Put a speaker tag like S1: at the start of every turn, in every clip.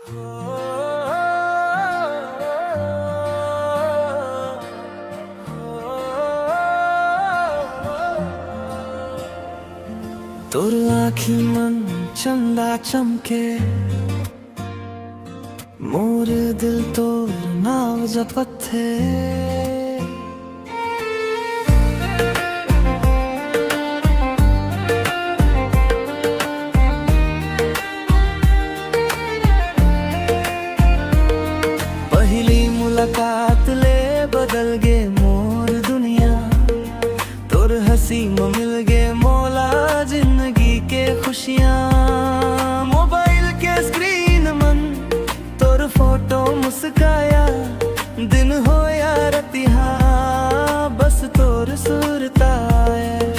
S1: तोर आँखी मन चंदा चमके, मोर दिल तोर नाव जपथे। पहली मुलाकात ले बदल गे मोर दुनिया, तोर हंसी में मिल गे मोला जिंदगी के खुशियाँ। मोबाइल के स्क्रीन मन तोर फोटो मुस्काया, दिन हो या रतिहा बस तोर सुरता है।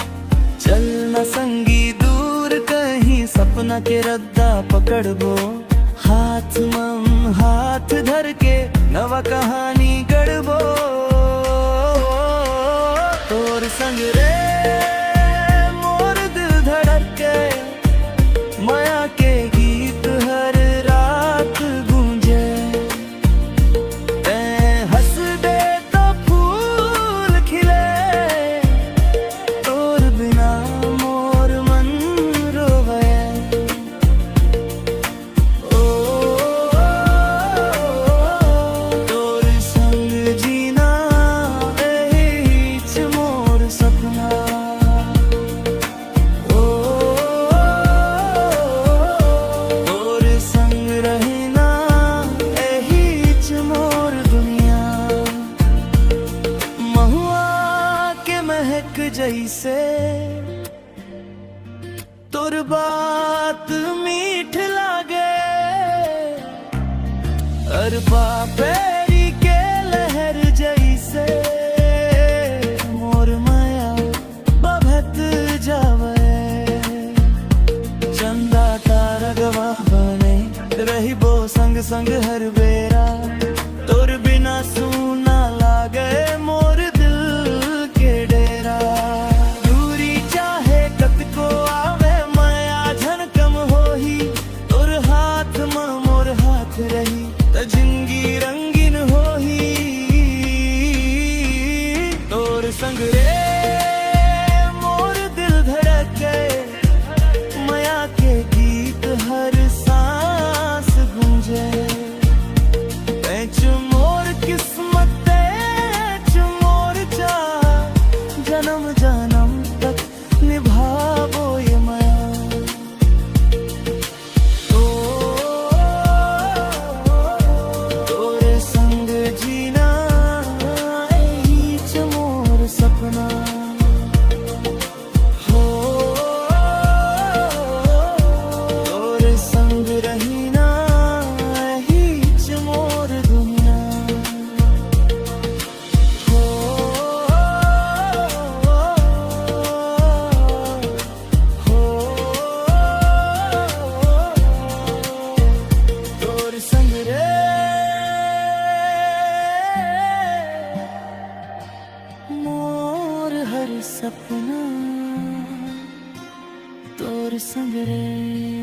S1: चलना संगी दूर कहीं सपना के रद्दा पकड़बो, हाथ मम हाथ धर के नवा कहानी गढ़बो। तोर संग रे मोर दिल धड़के, माया के गीत हर रात गूंजे। तैं हंस दे तो फूल खिले, तोर बिना मोर मन रोवे। तोर संग जीना एही च मोर सपना। तोर संग रहना एही च मोर दुनिया। महुआ के महक जैसे तोर बात मीठ लागे, अरबा पैरी के लहर जैसे मोर माया बभत जावे। चंदा तारा गवाह बने रही बो संग संग हर बेरा, तोर बिना सूना लागे मोर दिल के डेरा। दूरी चाहे कत को आवे माया झन कम होही, तोर हाथ में मोर हाथ रही त जिंदगी रंगीन होही। तोर संग रे मोर दिल धड़के, माया के गीत हर सांस गूंजे। तैं मोर किस्मत, तैं मोर चाह, जन्म जन्म तक निभाबो ये माया। तोरे संग जीना एही च मोर सपना। हो तोरे संग रहना एही च मोर दुनिया। हो तोर संग रे मोर हर सपना। तोर संग रे।